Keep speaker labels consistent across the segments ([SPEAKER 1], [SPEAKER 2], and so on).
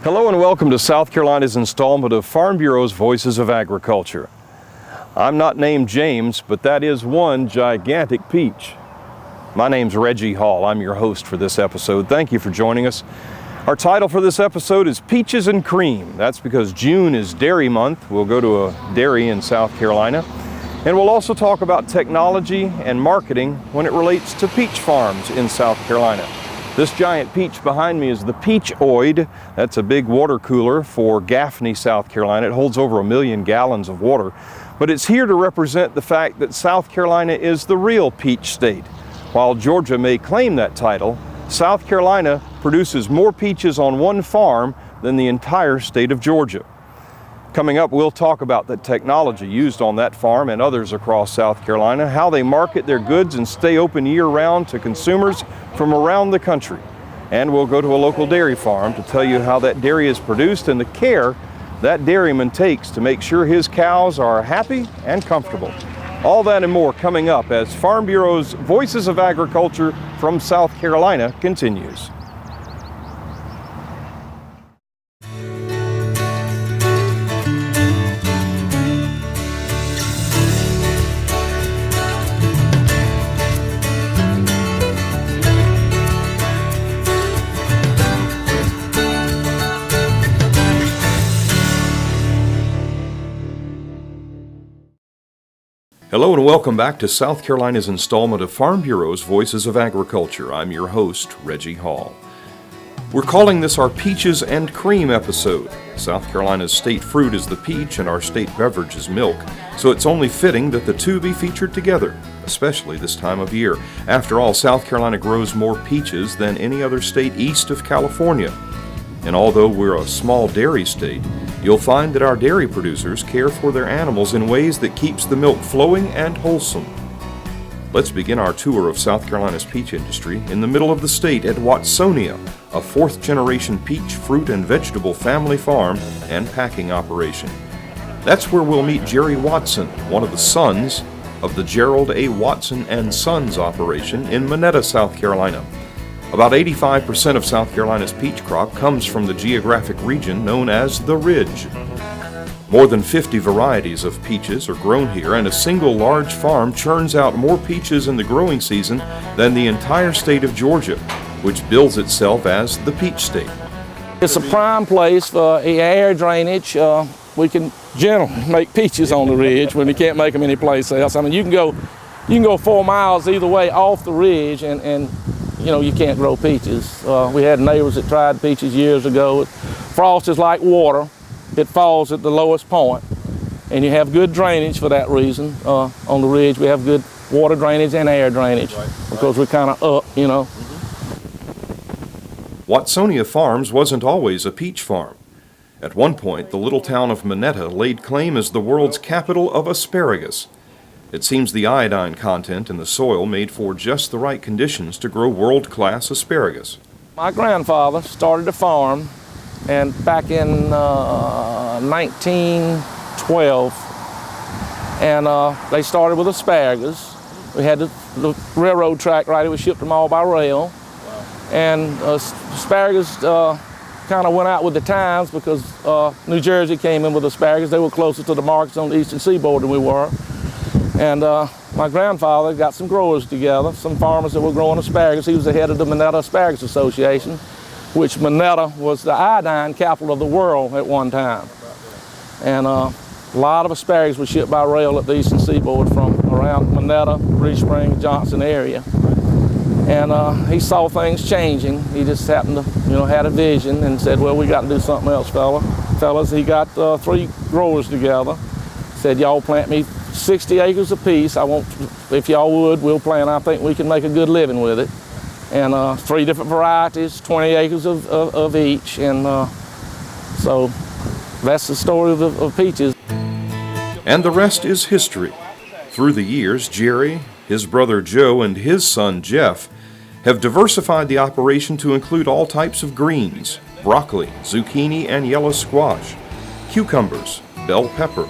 [SPEAKER 1] Hello and welcome to South Carolina's installment of Farm Bureau's Voices of Agriculture. I'm not named James, but that is one gigantic peach. My name's Reggie Hall. I'm your host for this episode. Thank you for joining us. Our title for this episode is Peaches and Cream. That's because June is Dairy Month. We'll go to a dairy in South Carolina. And we'll also talk about technology and marketing when it relates to peach farms in South Carolina. This giant peach behind me is the Peach-Oid. That's a big water cooler for Gaffney, South Carolina. It holds over 1 million gallons of water. But it's here to represent the fact that South Carolina is the real peach state. While Georgia may claim that title, South Carolina produces more peaches on one farm than the entire state of Georgia. Coming up, we'll talk about the technology used on that farm and others across South Carolina, how they market their goods and stay open year-round to consumers from around the country. And we'll go to a local dairy farm to tell you how that dairy is produced and the care that dairyman takes to make sure his cows are happy and comfortable. All that and more coming up as Farm Bureau's Voices of Agriculture from South Carolina continues. Hello and welcome back to South Carolina's installment of Farm Bureau's Voices of Agriculture. I'm your host, Reggie Hall. We're calling this our Peaches and Cream episode. South Carolina's state fruit is the peach and our state beverage is milk, so it's only fitting that the two be featured together, especially this time of year. After all, South Carolina grows more peaches than any other state east of California. And although we're a small dairy state, you'll find that our dairy producers care for their animals in ways that keeps the milk flowing and wholesome. Let's begin our tour of South Carolina's peach industry in the middle of the state at Watsonia, a fourth-generation peach, fruit, and vegetable family farm and packing operation. That's where we'll meet Jerry Watson, one of the sons of the Gerald A. Watson and Sons operation in Monetta, South Carolina. About 85% of South Carolina's peach crop comes from the geographic region known as the Ridge. More than 50 varieties of peaches are grown here, and a single large farm churns out more peaches in the growing season than the entire state of Georgia, which bills itself as the peach state.
[SPEAKER 2] It's a prime place for air drainage. We can generally make peaches on the Ridge when we can't make them anyplace else. I mean, you can go 4 miles either way off the Ridge and you know, you can't grow peaches. We had neighbors that tried peaches years ago. Frost is like water. It falls at the lowest point, and you have good drainage for that reason. On the Ridge, we have good water drainage and air drainage because we're kind of up, you know.
[SPEAKER 1] Watsonia Farms wasn't always a peach farm. At one point, the little town of Monetta laid claim as the world's capital of asparagus. It seems the iodine content in the soil made for just the right conditions to grow world-class asparagus.
[SPEAKER 2] My grandfather started a farm, and back in 1912, and they started with asparagus. We had the railroad track right, we shipped them all by rail. Wow. And asparagus kind of went out with the times because New Jersey came in with asparagus. They were closer to the markets on the eastern seaboard than we were. And my grandfather got some growers together, some farmers that were growing asparagus. He was the head of the Monetta Asparagus Association, which Monetta was the iodine capital of the world at one time. And a lot of asparagus was shipped by rail at the eastern seaboard from around Monetta, Ridge Spring, Johnson area. And he saw things changing. He just happened to, you know, had a vision and said, well, we got to do something else, fellas. He got 3 growers together, said, y'all plant me 60 acres apiece. If y'all would, we'll plant. I think we can make a good living with it. And 3 different varieties, 20 acres of each. And so that's the story of peaches.
[SPEAKER 1] And the rest is history. Through the years, Jerry, his brother Joe, and his son Jeff have diversified the operation to include all types of greens, broccoli, zucchini, and yellow squash, cucumbers, bell pepper,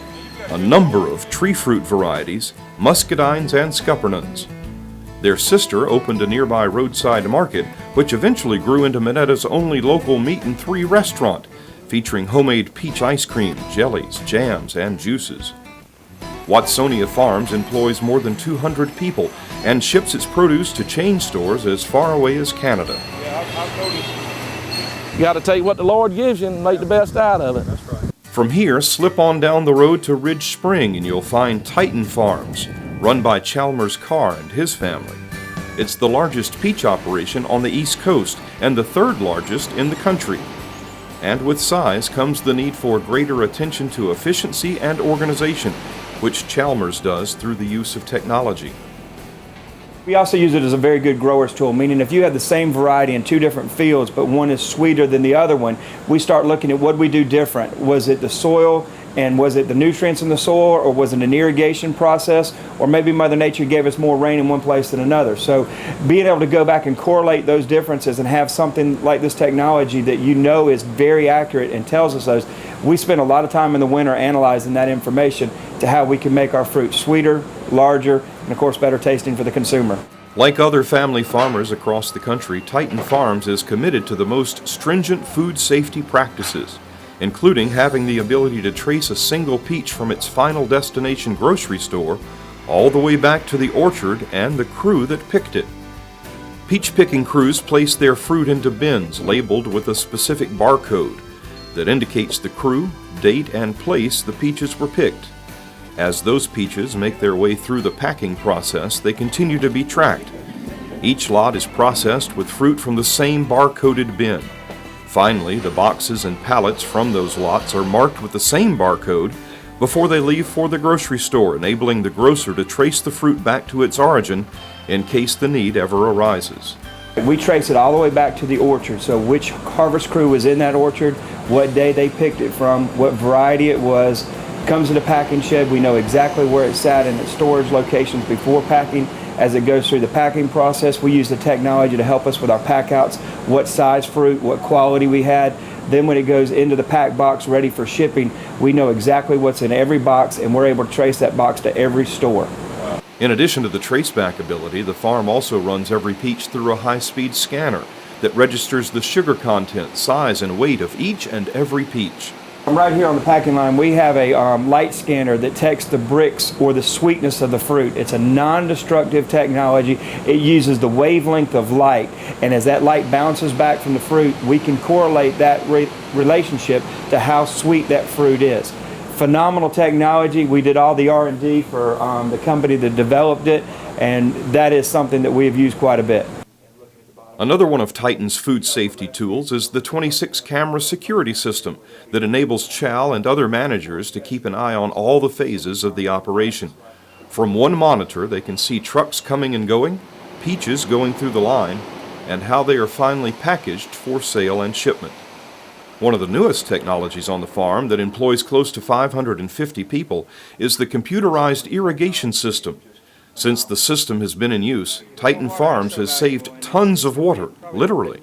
[SPEAKER 1] a number of tree fruit varieties, muscadines, and scuppernongs. Their sister opened a nearby roadside market, which eventually grew into Monetta's only local meat and 3 restaurant, featuring homemade peach ice cream, jellies, jams, and juices. Watsonia Farms employs more than 200 people and ships its produce to chain stores as far away as Canada.
[SPEAKER 2] I've noticed. You got to take what the Lord gives you and make the best out of it. That's right.
[SPEAKER 1] From here, slip on down the road to Ridge Spring and you'll find Titan Farms, run by Chalmers Carr and his family. It's the largest peach operation on the East Coast and the third largest in the country. And with size comes the need for greater attention to efficiency and organization, which Chalmers does through the use of technology.
[SPEAKER 3] We also use it as a very good grower's tool, meaning if you have the same variety in two different fields, but one is sweeter than the other one, we start looking at what we do different. Was it the soil, and was it the nutrients in the soil, or was it an irrigation process, or maybe Mother Nature gave us more rain in one place than another? So being able to go back and correlate those differences and have something like this technology that you know is very accurate and tells us those, we spend a lot of time in the winter analyzing that information to how we can make our fruit sweeter, larger, and of course better tasting for the consumer.
[SPEAKER 1] Like other family farmers across the country, Titan Farms is committed to the most stringent food safety practices, including having the ability to trace a single peach from its final destination grocery store all the way back to the orchard and the crew that picked it. Peach picking crews place their fruit into bins labeled with a specific barcode that indicates the crew, date, and place the peaches were picked. As those peaches make their way through the packing process, they continue to be tracked. Each lot is processed with fruit from the same barcoded bin. Finally, the boxes and pallets from those lots are marked with the same barcode before they leave for the grocery store, enabling the grocer to trace the fruit back to its origin in case the need ever arises.
[SPEAKER 3] We trace it all the way back to the orchard, so which harvest crew was in that orchard, what day they picked it from, what variety it was. Comes to the packing shed, we know exactly where it sat in its storage locations before packing. As it goes through the packing process, we use the technology to help us with our pack outs, what size fruit, what quality we had. Then when it goes into the pack box ready for shipping, we know exactly what's in every box, and we're able to trace that box to every store.
[SPEAKER 1] In addition to the traceback ability, the farm also runs every peach through a high-speed scanner that registers the sugar content, size, and weight of each and every peach.
[SPEAKER 3] Right here on the packing line, we have a light scanner that detects the bricks or the sweetness of the fruit. It's a non-destructive technology. It uses the wavelength of light, and as that light bounces back from the fruit, we can correlate that relationship to how sweet that fruit is. Phenomenal technology. We did all the R&D for the company that developed it, and that is something that we have used quite a bit.
[SPEAKER 1] Another one of Titan's food safety tools is the 26-camera security system that enables Chal and other managers to keep an eye on all the phases of the operation. From one monitor, they can see trucks coming and going, peaches going through the line, and how they are finally packaged for sale and shipment. One of the newest technologies on the farm that employs close to 550 people is the computerized irrigation system. Since the system has been in use, Titan Farms has saved tons of water, literally.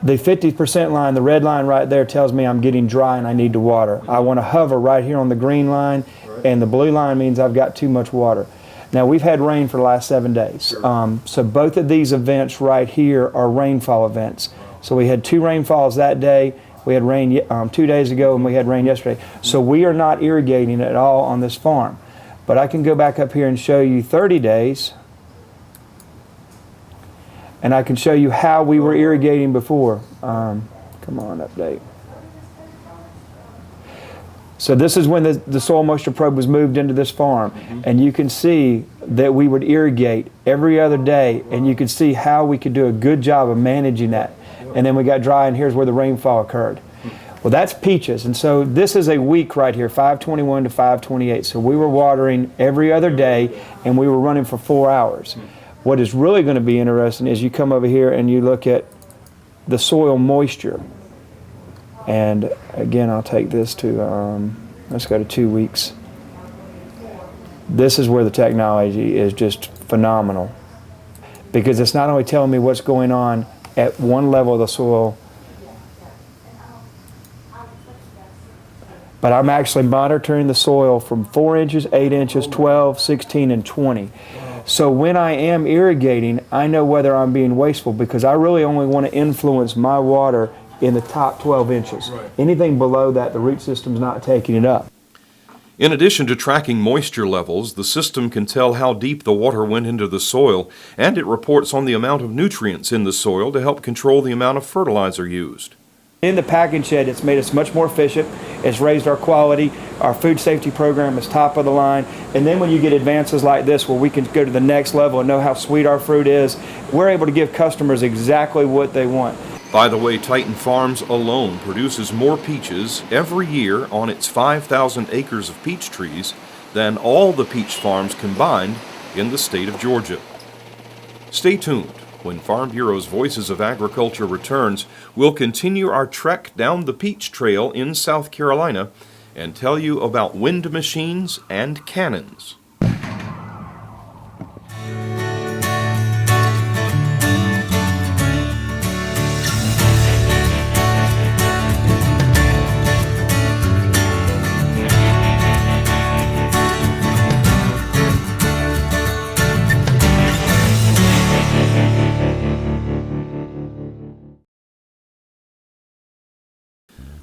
[SPEAKER 3] The 50% line, the red line right there, tells me I'm getting dry and I need to water. I want to hover right here on the green line, and the blue line means I've got too much water. Now, we've had rain for the last 7 days. So both of these events right here are rainfall events. So we had 2 rainfalls that day. We had rain 2 days ago, and we had rain yesterday. So we are not irrigating at all on this farm. But I can go back up here and show you 30 days, and I can show you how we were irrigating before. Come on, update. So this is when the soil moisture probe was moved into this farm, and you can see that we would irrigate every other day, and you could see how we could do a good job of managing that. And then we got dry, and here's where the rainfall occurred. Well, that's peaches, and so this is a week right here, 5/21 to 5/28. So we were watering every other day, and we were running for 4 hours. What is really going to be interesting is you come over here and you look at the soil moisture. And again, I'll take this to, let's go to 2 weeks. This is where the technology is just phenomenal, because it's not only telling me what's going on at one level of the soil, but I'm actually monitoring the soil from 4 inches, 8 inches, 12, 16, and 20. So when I am irrigating, I know whether I'm being wasteful, because I really only want to influence my water in the top 12 inches. Right. Anything below that, the root system's not taking it up.
[SPEAKER 1] In addition to tracking moisture levels, the system can tell how deep the water went into the soil, and it reports on the amount of nutrients in the soil to help control the amount of fertilizer used.
[SPEAKER 3] In the packing shed, it's made us much more efficient. It's raised our quality. Our food safety program is top of the line. And then when you get advances like this where we can go to the next level and know how sweet our fruit is, we're able to give customers exactly what they want.
[SPEAKER 1] By the way, Titan Farms alone produces more peaches every year on its 5,000 acres of peach trees than all the peach farms combined in the state of Georgia. Stay tuned. When Farm Bureau's Voices of Agriculture returns, we'll continue our trek down the Peach Trail in South Carolina and tell you about wind machines and cannons.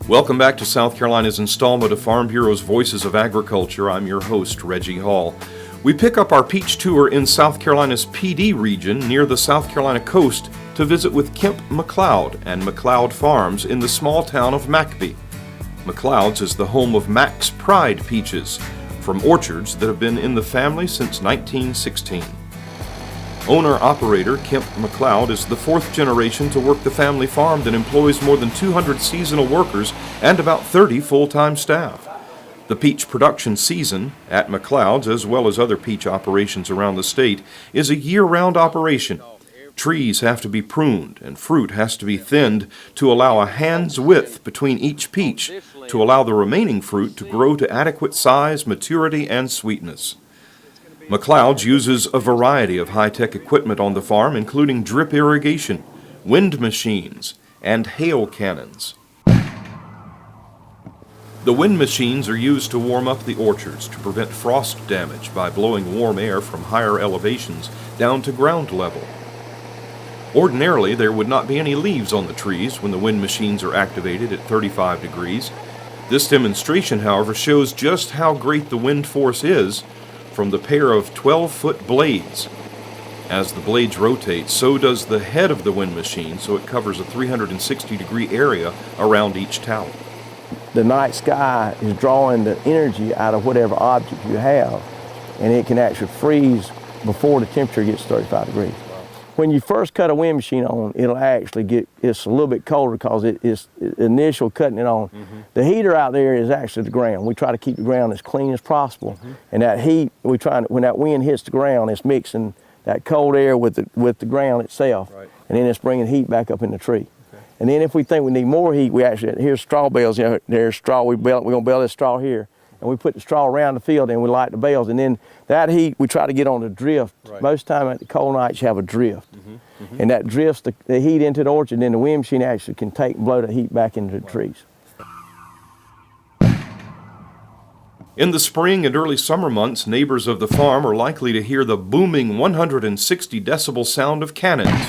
[SPEAKER 1] Welcome back to South Carolina's installment of Farm Bureau's Voices of Agriculture. I'm your host, Reggie Hall. We pick up our peach tour in South Carolina's PD region near the South Carolina coast to visit with Kemp McLeod and McLeod Farms in the small town of Macby. McLeod's is the home of Mac's Pride peaches, from orchards that have been in the family since 1916. Owner-operator Kemp McLeod is the fourth generation to work the family farm that employs more than 200 seasonal workers and about 30 full-time staff. The peach production season at McLeod's, as well as other peach operations around the state, is a year-round operation. Trees have to be pruned and fruit has to be thinned to allow a hand's width between each peach to allow the remaining fruit to grow to adequate size, maturity, and sweetness. McLeod's uses a variety of high-tech equipment on the farm, including drip irrigation, wind machines, and hail cannons. The wind machines are used to warm up the orchards to prevent frost damage by blowing warm air from higher elevations down to ground level. Ordinarily, there would not be any leaves on the trees when the wind machines are activated at 35 degrees. This demonstration, however, shows just how great the wind force is from the pair of 12-foot blades. As the blades rotate, so does the head of the wind machine, so it covers a 360-degree area around each tower.
[SPEAKER 4] The night sky is drawing the energy out of whatever object you have, and it can actually freeze before the temperature gets 35 degrees. When you first cut a wind machine on, it'll actually it's a little bit colder because it's initial cutting it on. Mm-hmm. The heater out there is actually the ground. We try to keep the ground as clean as possible. Mm-hmm. And that heat, when that wind hits the ground, it's mixing that cold air with the ground itself. Right. And then it's bringing heat back up in the tree. Okay. And then if we think we need more heat, here's straw bales, there's straw, we're gonna bale this straw here. And we put the straw around the field and we light the bales. And then that heat, we try to get on the drift. Right. Most time at the cold nights, you have a drift. Mm-hmm. Mm-hmm. And that drifts the heat into the orchard, and then the wind machine actually can blow the heat back into the trees.
[SPEAKER 1] In the spring and early summer months, neighbors of the farm are likely to hear the booming 160 decibel sound of cannons.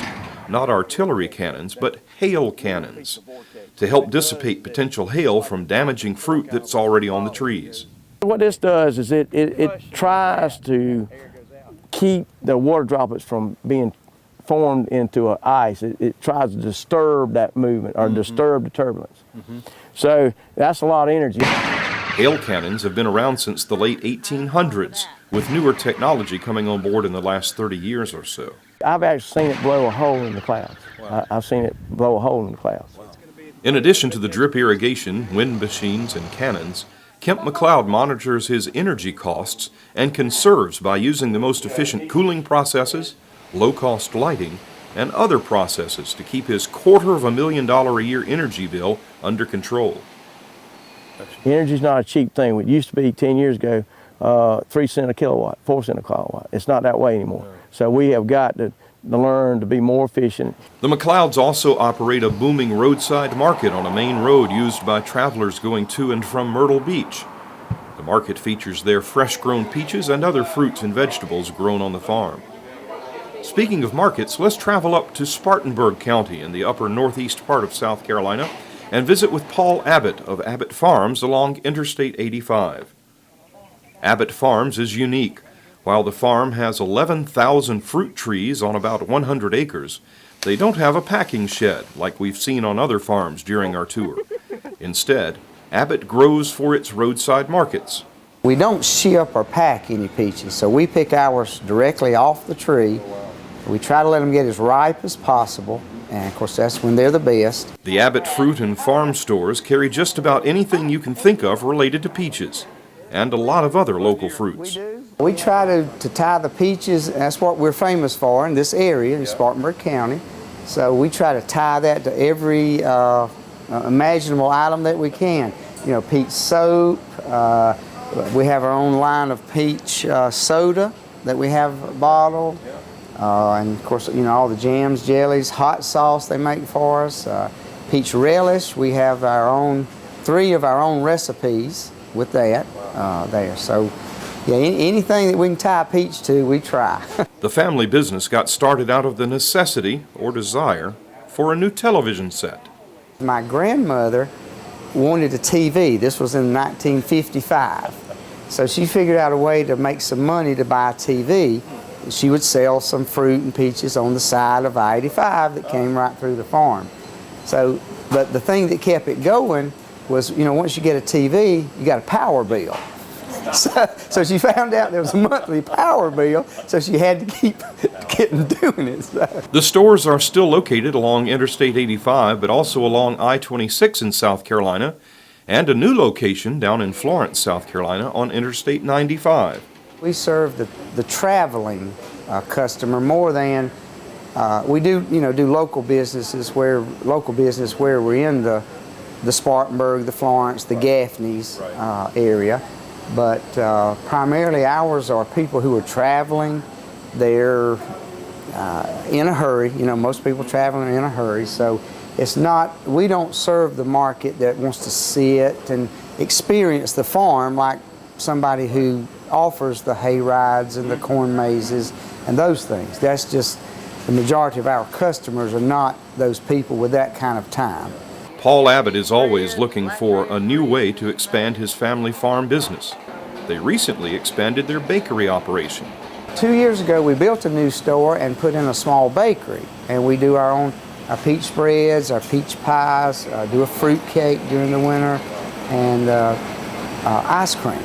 [SPEAKER 1] Not artillery cannons, but hail cannons, to help dissipate potential hail from damaging fruit that's already on the trees.
[SPEAKER 4] What this does is it tries to keep the water droplets from being formed into ice. It tries to disturb that movement or disturb the turbulence. Mm-hmm. So that's a lot of energy.
[SPEAKER 1] Hail cannons have been around since the late 1800s, with newer technology coming on board in the last 30 years or so.
[SPEAKER 4] I've actually seen it blow a hole in the clouds. Wow. I've seen it blow a hole in the clouds. Wow.
[SPEAKER 1] In addition to the drip irrigation, wind machines, and cannons, Kemp McLeod monitors his energy costs and conserves by using the most efficient cooling processes, low-cost lighting, and other processes to keep his $250,000 a year energy bill under control.
[SPEAKER 4] Energy's not a cheap thing. It used to be 10 years ago, 3 cents a kilowatt, 4 cents a kilowatt. It's not that way anymore. So we have got to learn to be more efficient.
[SPEAKER 1] The McLeods also operate a booming roadside market on a main road used by travelers going to and from Myrtle Beach. The market features their fresh-grown peaches and other fruits and vegetables grown on the farm. Speaking of markets, let's travel up to Spartanburg County in the upper northeast part of South Carolina and visit with Paul Abbott of Abbott Farms along Interstate 85. Abbott Farms is unique. While the farm has 11,000 fruit trees on about 100 acres, they don't have a packing shed like we've seen on other farms during our tour. Instead, Abbott grows for its roadside markets.
[SPEAKER 5] We don't ship or pack any peaches, so we pick ours directly off the tree. We try to let them get as ripe as possible, and of course that's when they're the best.
[SPEAKER 1] The Abbott fruit and farm stores carry just about anything you can think of related to peaches, and a lot of other local fruits.
[SPEAKER 5] We try to tie the peaches, and that's what we're famous for in this area, in Spartanburg County. So we try to tie that to every imaginable item that we can. You know, peach soap, we have our own line of peach soda that we have bottled. And of course, you know, all the jams, jellies, hot sauce they make for us. Peach relish, we have our own, 3 of our own recipes with that there. So, yeah, anything that we can tie a peach to, we try.
[SPEAKER 1] The family business got started out of the necessity or desire for a new television set.
[SPEAKER 5] My grandmother wanted a TV. This was in 1955. So she figured out a way to make some money to buy a TV. She would sell some fruit and peaches on the side of I-85 that came right through the farm. So, but the thing that kept it going was, you know, once you get a TV, you got a power bill. So she found out there was a monthly power bill, so she had to keep doing it. So.
[SPEAKER 1] The stores are still located along Interstate 85, but also along I-26 in South Carolina, and a new location down in Florence, South Carolina on Interstate 95.
[SPEAKER 5] We serve the traveling customer more than we do. You know, do local business where we're in the Spartanburg, the Florence, the Gaffneys area. But primarily ours are people who are traveling. They're in a hurry. You know, most people traveling in a hurry. So it's not, we don't serve the market that wants to sit and experience the farm like somebody who offers the hay rides and the corn mazes and those things. That's just, the majority of our customers are not those people with that kind of time.
[SPEAKER 1] Paul Abbott is always looking for a new way to expand his family farm business. They recently expanded their bakery operation.
[SPEAKER 5] 2 years ago, we built a new store and put in a small bakery, and we do our peach spreads, our peach pies, do a fruit cake during the winter, and ice cream.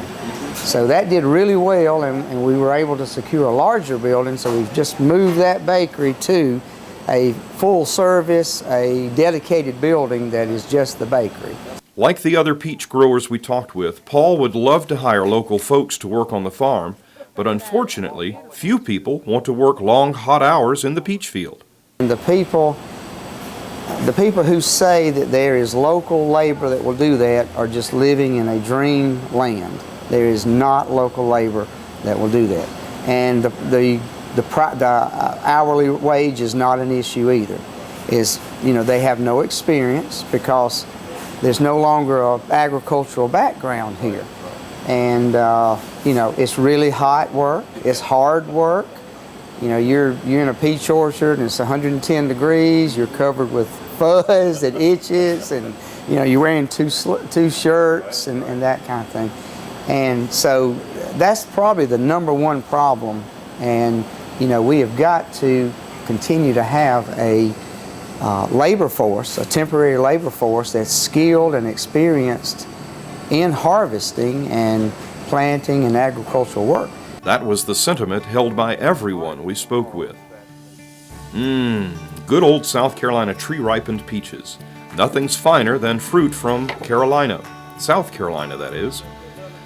[SPEAKER 5] So that did really well, and we were able to secure a larger building, so we've just moved that bakery to a full service, a dedicated building that is just the bakery.
[SPEAKER 1] Like the other peach growers we talked with, Paul would love to hire local folks to work on the farm, but unfortunately, few people want to work long, hot hours in the peach field.
[SPEAKER 5] And the people who say that there is local labor that will do that are just living in a dream land. There is not local labor that will do that. And the hourly wage is not an issue either. You know, they have no experience because there's no longer an agricultural background here. And you know, it's really hot work, it's hard work. You know, you're in a peach orchard and it's 110 degrees, you're covered with fuzz that itches, and you know, you're wearing two shirts and that kind of thing. And so that's probably the #1 problem. And you know, we have got to continue to have a labor force, a temporary labor force that's skilled and experienced in harvesting and planting and agricultural work.
[SPEAKER 1] That was the sentiment held by everyone we spoke with. Good old South Carolina tree-ripened peaches. Nothing's finer than fruit from Carolina, South Carolina that is.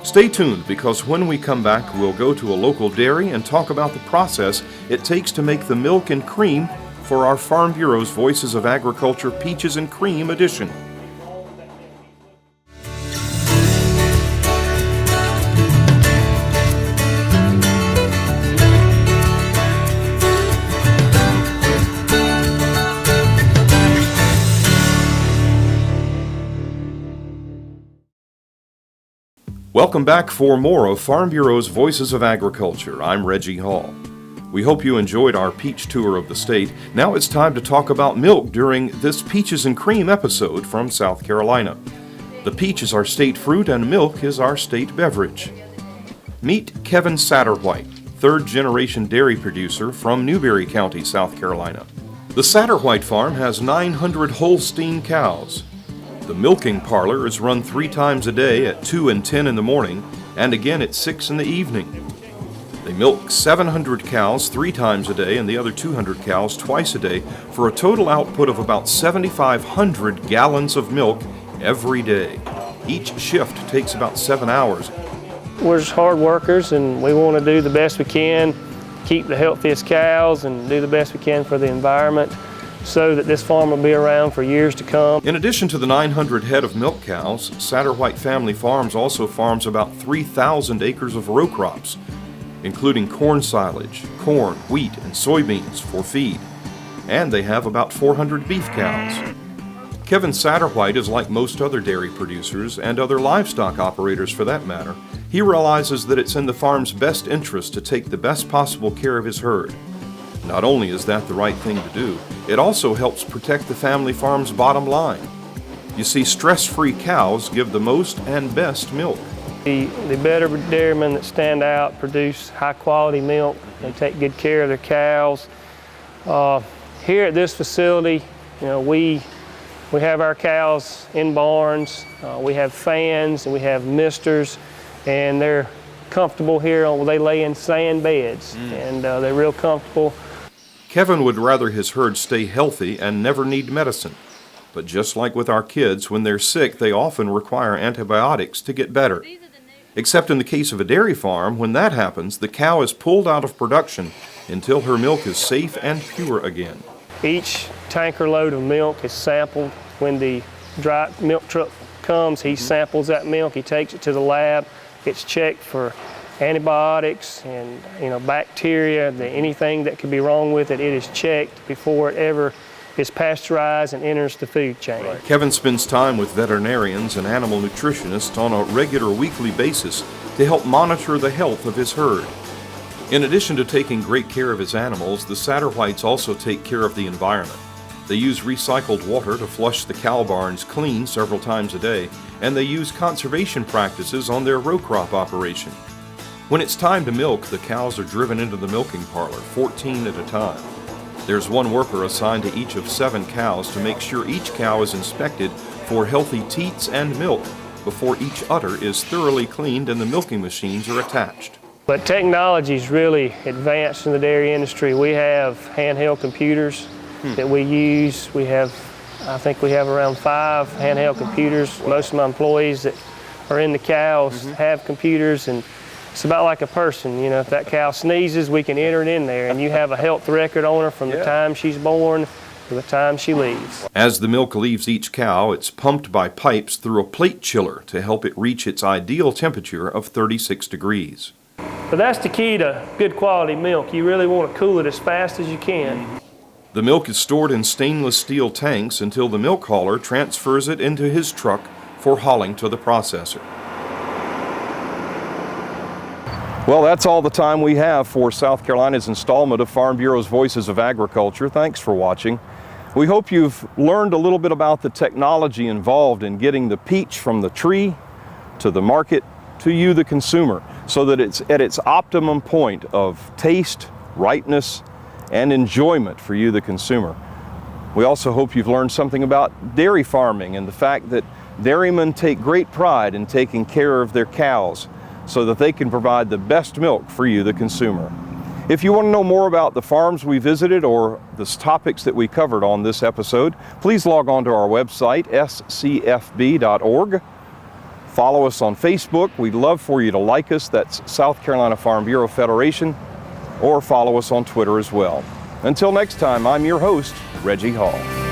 [SPEAKER 1] Stay tuned, because when we come back, we'll go to a local dairy and talk about the process it takes to make the milk and cream for our Farm Bureau's Voices of Agriculture Peaches and Cream edition. Welcome back for more of Farm Bureau's Voices of Agriculture. I'm Reggie Hall. We hope you enjoyed our peach tour of the state. Now it's time to talk about milk during this Peaches and Cream episode from South Carolina. The peach is our state fruit and milk is our state beverage. Meet Kevin Satterwhite, third-generation dairy producer from Newberry County, South Carolina. The Satterwhite farm has 900 Holstein cows. The milking parlor is run 3 times a day at 2 and 10 in the morning and again at 6 in the evening. They milk 700 cows 3 times a day and the other 200 cows twice a day for a total output of about 7,500 gallons of milk every day. Each shift takes about 7 hours.
[SPEAKER 6] We're just hard workers and we want to do the best we can, keep the healthiest cows and do the best we can for the environment so that this farm will be around for years to come.
[SPEAKER 1] In addition to the 900 head of milk cows, Satterwhite Family Farms also farms about 3,000 acres of row crops, including corn silage, corn, wheat, and soybeans for feed. And they have about 400 beef cows. Kevin Satterwhite is like most other dairy producers and other livestock operators for that matter. He realizes that it's in the farm's best interest to take the best possible care of his herd. Not only is that the right thing to do, it also helps protect the family farm's bottom line. You see, stress-free cows give the most and best milk.
[SPEAKER 6] The better dairymen that stand out produce high-quality milk. They take good care of their cows. Here at this facility, we have our cows in barns. We have fans and we have misters, and they're comfortable here. They lay in sand beds, and they're real comfortable.
[SPEAKER 1] Kevin would rather his herd stay healthy and never need medicine. But just like with our kids, when they're sick, they often require antibiotics to get better. Except in the case of a dairy farm, when that happens, the cow is pulled out of production until her milk is safe and pure again.
[SPEAKER 6] Each tanker load of milk is sampled. When the dry milk truck comes, he samples that milk, he takes it to the lab, it's checked for antibiotics and bacteria, anything that could be wrong with it. It is checked before it ever is pasteurized and enters the food chain.
[SPEAKER 1] Right. Kevin spends time with veterinarians and animal nutritionists on a regular weekly basis to help monitor the health of his herd. In addition to taking great care of his animals, the Satterwhites also take care of the environment. They use recycled water to flush the cow barns clean several times a day, and they use conservation practices on their row crop operation. When it's time to milk, the cows are driven into the milking parlor, 14 at a time. There's one worker assigned to each of 7 cows to make sure each cow is inspected for healthy teats and milk before each udder is thoroughly cleaned and the milking machines are attached.
[SPEAKER 6] But technology's really advanced in the dairy industry. We have handheld computers that we use. I think we have around 5 handheld computers. Most of my employees that are in the cows have computers, and it's about like a person. If that cow sneezes, we can enter it in there, and you have a health record on her from the time she's born to the time she leaves.
[SPEAKER 1] As the milk leaves each cow, it's pumped by pipes through a plate chiller to help it reach its ideal temperature of 36 degrees.
[SPEAKER 6] But that's the key to good quality milk. You really want to cool it as fast as you can.
[SPEAKER 1] The milk is stored in stainless steel tanks until the milk hauler transfers it into his truck for hauling to the processor. Well, that's all the time we have for South Carolina's installment of Farm Bureau's Voices of Agriculture. Thanks for watching. We hope you've learned a little bit about the technology involved in getting the peach from the tree to the market to you, the consumer, so that it's at its optimum point of taste, ripeness, and enjoyment for you, the consumer. We also hope you've learned something about dairy farming and the fact that dairymen take great pride in taking care of their cows so that they can provide the best milk for you, the consumer. If you want to know more about the farms we visited or the topics that we covered on this episode, please log on to our website, scfb.org. Follow us on Facebook. We'd love for you to like us. That's South Carolina Farm Bureau Federation. Or follow us on Twitter as well. Until next time, I'm your host, Reggie Hall.